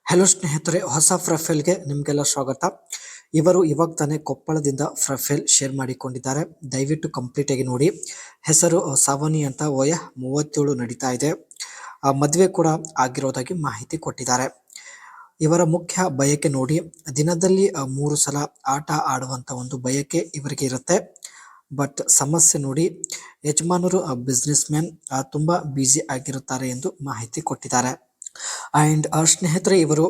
Hello ಸ್ನೇಹಿತರೆ, ಹೊಸ ಪ್ರೊಫೈಲ್ಗೆ ನಿಮಗೆಲ್ಲ ಸ್ವಾಗತ. ಇವರು ಇವಾಗ ತಾನೇ ಕೊಪ್ಪಳದಿಂದ ಪ್ರೊಫೈಲ್ ಶೇರ್ ಮಾಡಿಕೊಂಡಿದ್ದಾರೆ. ದಯವಿಟ್ಟು ಕಂಪ್ಲೀಟ್ ಆಗಿ ನೋಡಿ. ಹೆಸರು ಸಾವನಿ ಅಂತ, ವಯ 37 ನಡೀತಾ ಇದೆ. ಮದುವೆ ಕೂಡ ಆಗಿರೋದಾಗಿ ಮಾಹಿತಿ ಕೊಟ್ಟಿದ್ದಾರೆ. ಇವರ ಮುಖ್ಯ ಬಯಕೆ ನೋಡಿ, ದಿನದಲ್ಲಿ 3 ಸಲ ಆಟ ಆಡುವಂತ ಒಂದು ಬಯಕೆ ಇವರಿಗೆ ಇರುತ್ತೆ. ಬಟ್ ಸಮಸ್ಯೆ ನೋಡಿ, ಯಜಮಾನರು ಬಿಸ್ನೆಸ್ ಮ್ಯಾನ್, ತುಂಬಾ ಬ್ಯುಸಿ ಆಗಿರುತ್ತಾರೆ ಎಂದು ಮಾಹಿತಿ ಕೊಟ್ಟಿದ್ದಾರೆ. ಅಂಡ್ ಸ್ನೇಹಿತರೆ, ಇವರು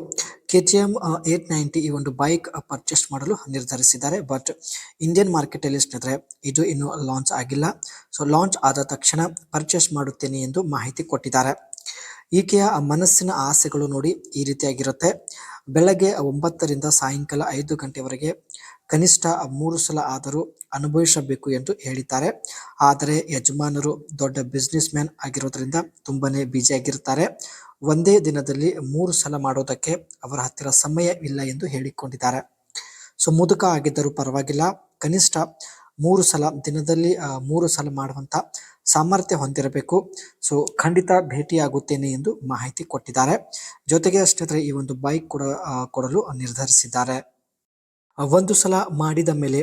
KTM 890 ಈ ಒಂದು ಬೈಕ್ ಪರ್ಚೇಸ್ ಮಾಡಲು ನಿರ್ಧರಿಸಿದ್ದಾರೆ. ಬಟ್ ಇಂಡಿಯನ್ ಮಾರ್ಕೆಟ್ ಅಲ್ಲಿ ಸ್ನೇಹಿತರೆ ಇದು ಇನ್ನು ಲಾಂಚ್ ಆಗಿಲ್ಲ. ಸೊ ಲಾಂಚ್ ಆದ ತಕ್ಷಣ ಪರ್ಚೇಸ್ ಮಾಡುತ್ತೇನೆ ಎಂದು ಮಾಹಿತಿ ಕೊಟ್ಟಿದ್ದಾರೆ. ಈಕೆಯ ಮನಸ್ಸಿನ ಆಸೆಗಳು ನೋಡಿ ಈ ರೀತಿಯಾಗಿರುತ್ತೆ. ಬೆಳಗ್ಗೆ 9 ರಿಂದ ಸಾಯಂಕಾಲ 5 ಗಂಟೆವರೆಗೆ ಕನಿಷ್ಠ 3 ಸಲ ಆದರೂ ಅನುಭವಿಸಬೇಕು ಎಂದು ಹೇಳಿದ್ದಾರೆ. ಆದರೆ ಯಜಮಾನರು ದೊಡ್ಡ ಬಿಸ್ನೆಸ್ ಮ್ಯಾನ್ ಆಗಿರೋದ್ರಿಂದ ತುಂಬಾನೇ ಬ್ಯುಸಿ ಆಗಿರ್ತಾರೆ. ಒಂದೇ ದಿನದಲ್ಲಿ 3 ಸಲ ಮಾಡೋದಕ್ಕೆ ಅವರ ಹತ್ತಿರ ಸಮಯ ಇಲ್ಲ ಎಂದು ಹೇಳಿಕೊಂಡಿದ್ದಾರೆ. ಸೊ ಮುದುಕ ಆಗಿದ್ದರೂ ಪರವಾಗಿಲ್ಲ, ಕನಿಷ್ಠ 3 ಸಲ ದಿನದಲ್ಲಿ 3 ಸಲ ಮಾಡುವಂತ ಸಾಮರ್ಥ್ಯ ಹೊಂದಿರಬೇಕು. ಸೊ ಖಂಡಿತ ಭೇಟಿಯಾಗುತ್ತೇನೆ ಎಂದು ಮಾಹಿತಿ ಕೊಟ್ಟಿದ್ದಾರೆ. ಜೊತೆಗೆ ಸ್ನೇಹಿತರೆ, ಈ ಒಂದು ಬೈಕ್ ಕೂಡ ಕೊಡಲು ನಿರ್ಧರಿಸಿದ್ದಾರೆ. ಒಂದು ಸಲ ಮಾಡಿದ ಮೇಲೆ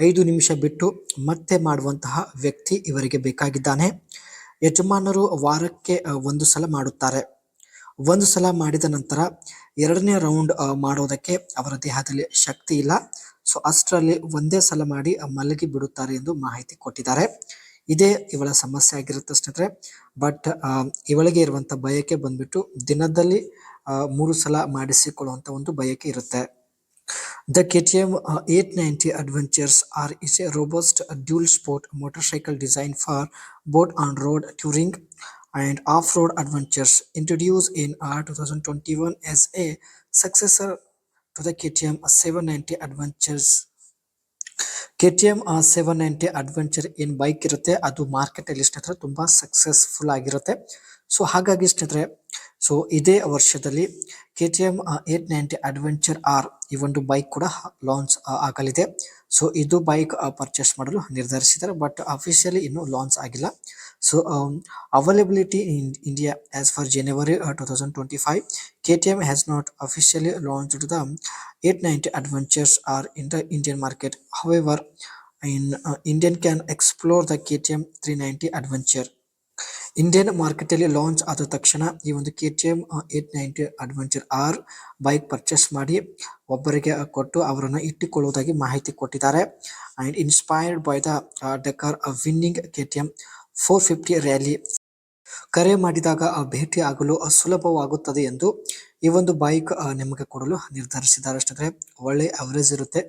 5 ನಿಮಿಷ ಬಿಟ್ಟು ಮತ್ತೆ ಮಾಡುವಂತಹ ವ್ಯಕ್ತಿ ಇವರಿಗೆ ಬೇಕಾಗಿದ್ದಾನೆ. ಯಜಮಾನರು ವಾರಕ್ಕೆ 1 ಸಲ ಮಾಡುತ್ತಾರೆ. 1 ಸಲ ಮಾಡಿದ ನಂತರ 2ನೇ ರೌಂಡ್ ಮಾಡೋದಕ್ಕೆ ಅವರ ದೇಹದಲ್ಲಿ ಶಕ್ತಿ ಇಲ್ಲ. ಸೊ ಅಷ್ಟರಲ್ಲಿ ಒಂದೇ ಸಲ ಮಾಡಿ ಮಲಗಿ ಬಿಡುತ್ತಾರೆ ಎಂದು ಮಾಹಿತಿ ಕೊಟ್ಟಿದ್ದಾರೆ. ಇದೇ ಇವಳ ಸಮಸ್ಯೆ ಆಗಿರುತ್ತೆ ಸ್ನೇಹಿತರೆ. ಬಟ್ ಇವಳಿಗೆ ಇರುವಂತ ಬಯಕೆ ಬಂದ್ಬಿಟ್ಟು ದಿನದಲ್ಲಿ 3 ಸಲ ಮಾಡಿಸಿಕೊಳ್ಳುವಂತ ಒಂದು ಬಯಕೆ ಇರುತ್ತೆ. The KTM 890 Adventures R is a robust dual sport motorcycle designed for both on-road touring and off-road adventures. Introduced in 2021 as a successor to the KTM 790 Adventures. KTM 790 Adventure ಏನ್ ಬೈಕ್ ಇರುತ್ತೆ ಅದು ಮಾರ್ಕೆಟ್ ಅಲ್ಲಿ ಸ್ನೇಹಿತರೆ ತುಂಬಾ successful ಆಗಿರುತ್ತೆ. So ಹಾಗಾಗಿ ಸ್ನೇಹಿತರೆ, so ಇದೇ ವರ್ಷದಲ್ಲಿ KTM 890 Adventure R ಈ ಒಂದು ಬೈಕ್ ಕೂಡ ಲಾಂಚ್ ಆಗಲಿದೆ. ಸೊ ಇದು ಬೈಕ್ ಪರ್ಚೇಸ್ ಮಾಡಲು ನಿರ್ಧರಿಸಿದ್ದಾರೆ. ಬಟ್ ಅಫಿಷಿಯಲಿ ಇನ್ನೂ ಲಾಂಚ್ ಆಗಿಲ್ಲ. So availability in India as for January 2025, KTM has not officially launched the 890 Adventures R in the Indian market. However, in Indian can explore the KTM 390 Adventure. Indian market ಅಲ್ಲಿ launch ಆದ ತಕ್ಷಣ ಈ ಒಂದು KTM 890 Adventure R bike purchase ಮಾಡಿ ಒಬ್ಬರಿಗೆ ಕೊಟ್ಟು ಅವರನ್ನು ಇಟ್ಟುಕೊಳ್ಳುವುದಾಗಿ ಮಾಹಿತಿ ಕೊಟ್ಟಿದ್ದಾರೆ. And inspired by the Dakar winning KTM 450 rally, ಕರೆ ಮಾಡಿದಾಗ ಭೇಟಿ ಆಗಲು ಸುಲಭವಾಗುತ್ತದೆ ಎಂದು ಈ ಒಂದು ಬೈಕ್ ನಿಮಗೆ ಕೊಡಲು ನಿರ್ಧರಿಸಿದ್ದಾರೆ. ಅಷ್ಟೇ ಒಳ್ಳೆ ಅವರೇಜ್ ಇರುತ್ತೆ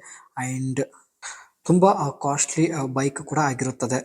ಅಂಡ್ ತುಂಬಾ ಕಾಸ್ಟ್ಲಿ ಬೈಕ್ ಕೂಡ ಆಗಿರುತ್ತದೆ.